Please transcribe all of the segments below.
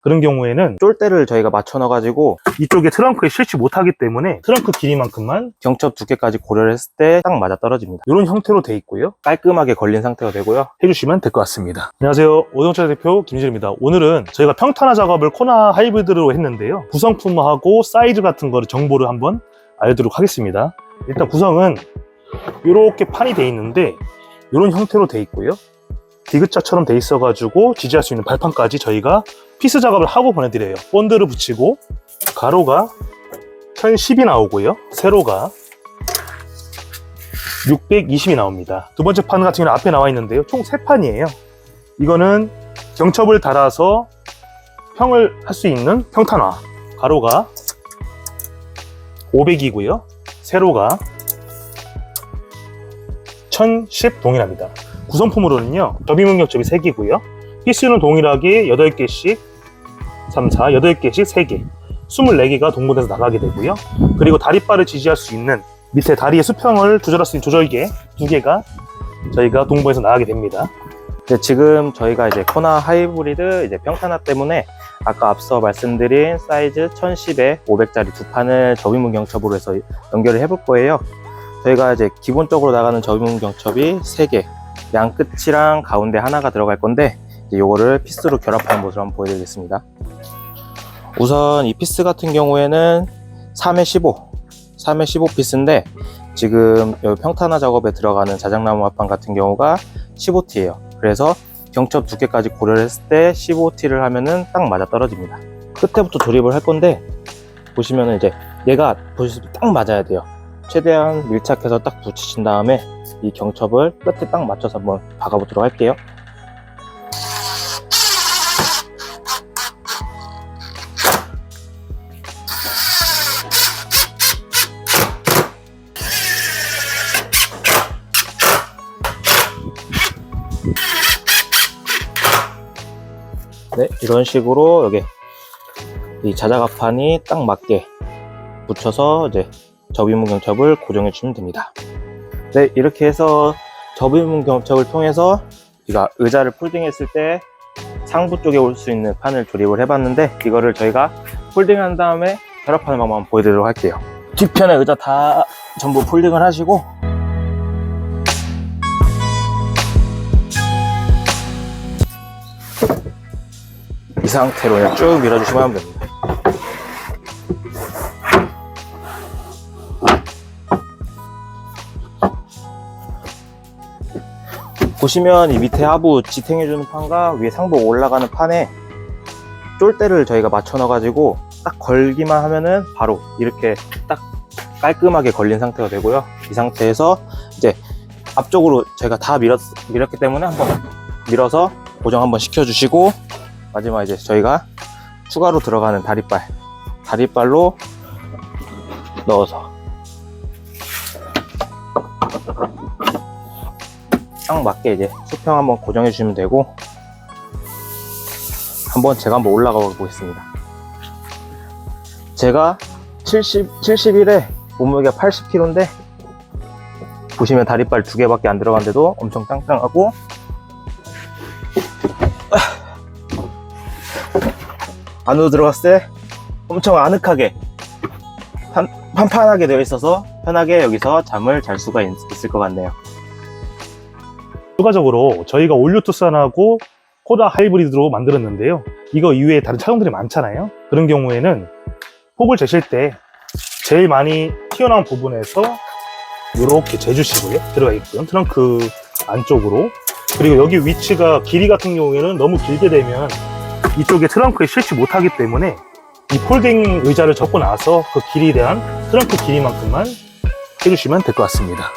그런 경우에는 쫄대를 저희가 맞춰 넣어가지고 이쪽에 트렁크에 실지 못하기 때문에 트렁크 길이만큼만 경첩 두께까지 고려를 했을 때 딱 맞아 떨어집니다. 이런 형태로 돼 있고요. 깔끔하게 걸린 상태가 되고요. 해주시면 될 것 같습니다. 안녕하세요, 오동철 대표 김진입니다. 오늘은 저희가 평탄화 작업을 코나 하이브리드로 했는데요, 구성품하고 사이즈 같은 거를 정보를 한번 알려드리도록 하겠습니다. 일단 구성은 이렇게 판이 돼 있는데 이런 형태로 돼 있고요. 디귿자처럼 돼 있어가지고 지지할 수 있는 발판까지 저희가 피스 작업을 하고 보내드려요. 본드를 붙이고 가로가 1010이 나오고요, 세로가 620이 나옵니다. 두 번째 판 같은 경우는 앞에 나와 있는데요, 총 3판이에요. 이거는 경첩을 달아서 평을 할 수 있는 평탄화. 가로가 500이고요 세로가 1010 동일합니다. 구성품으로는요, 접이문 격첩이 3개고요 피스는 동일하게 8개씩 3, 4, 8개씩 3개 24개가 동봉돼서 나가게 되고요. 그리고 다리바를 지지할 수 있는 밑에 다리의 수평을 조절할 수 있는 조절계 2개가 저희가 동봉해서 나가게 됩니다. 지금 저희가 이제 코나 하이브리드 평탄화 때문에 아까 앞서 말씀드린 사이즈 1010에 500짜리 두 판을 접이문 경첩으로 해서 연결을 해볼 거예요. 저희가 이제 기본적으로 나가는 접이문 경첩이 3개, 양 끝이랑 가운데 하나가 들어갈 건데 이거를 피스로 결합하는 모습을 한번 보여드리겠습니다. 우선 이 피스 같은 경우에는 3에 15 피스인데 지금 여기 평탄화 작업에 들어가는 자작나무 합판 같은 경우가 15T예요. 그래서 경첩 두께까지 고려를 했을 때 15T를 하면은 딱 맞아 떨어집니다. 끝에부터 조립을 할 건데 보시면은 이제 얘가 보시면 딱 맞아야 돼요. 최대한 밀착해서 딱 붙이신 다음에 이 경첩을 끝에 딱 맞춰서 한번 박아보도록 할게요. 네, 이런 식으로 여기 이 자작합판이 딱 맞게 붙여서 이제 접이문 경첩을 고정해 주시면 됩니다. 네, 이렇게 해서 접이문 경첩을 통해서 우리가 의자를 폴딩했을 때 상부 쪽에 올 수 있는 판을 조립을 해봤는데 이거를 저희가 폴딩한 다음에 결합하는 방법 한번 보여드리도록 할게요. 뒤편에 의자 다 전부 폴딩을 하시고 이 상태로 그냥 쭉 밀어주시면 하면 됩니다. 보시면 이 밑에 하부 지탱해주는 판과 위에 상부 올라가는 판에 쫄대를 저희가 맞춰 넣어가지고 딱 걸기만 하면은 바로 이렇게 딱 깔끔하게 걸린 상태가 되고요. 이 상태에서 이제 앞쪽으로 저희가 다 밀었기 때문에 한번 밀어서 고정 한번 시켜주시고 마지막 이제 저희가 추가로 들어가는 다리발로 넣어서 딱 맞게 이제 수평 한번 고정해 주시면 되고 제가 한번 올라가 보겠습니다. 제가 71에 몸무게가 80kg인데 보시면 다리발 2개밖에 안 들어간데도 엄청 짱짱하고 안으로 들어갔을 때 엄청 아늑하게 판판하게 되어 있어서 편하게 여기서 잠을 잘 수가 있을 것 같네요. 추가적으로 저희가 올류투싼하고 코나 하이브리드로 만들었는데요, 이거 이외에 다른 차종들이 많잖아요. 그런 경우에는 폭을 재실 때 제일 많이 튀어나온 부분에서 이렇게 재주시고요, 들어가 있고요, 트렁크 안쪽으로. 그리고 여기 위치가 길이 같은 경우에는 너무 길게 되면 이쪽에 트렁크에 실지 못하기 때문에 이 폴딩 의자를 접고 나서 그 길이에 대한 트렁크 길이만큼만 해주시면 될 것 같습니다.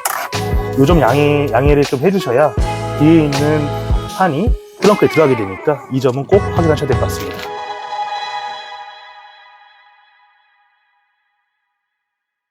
요 점 양해를 좀 해주셔야 뒤에 있는 판이 트렁크에 들어가게 되니까 이 점은 꼭 확인하셔야 될 것 같습니다.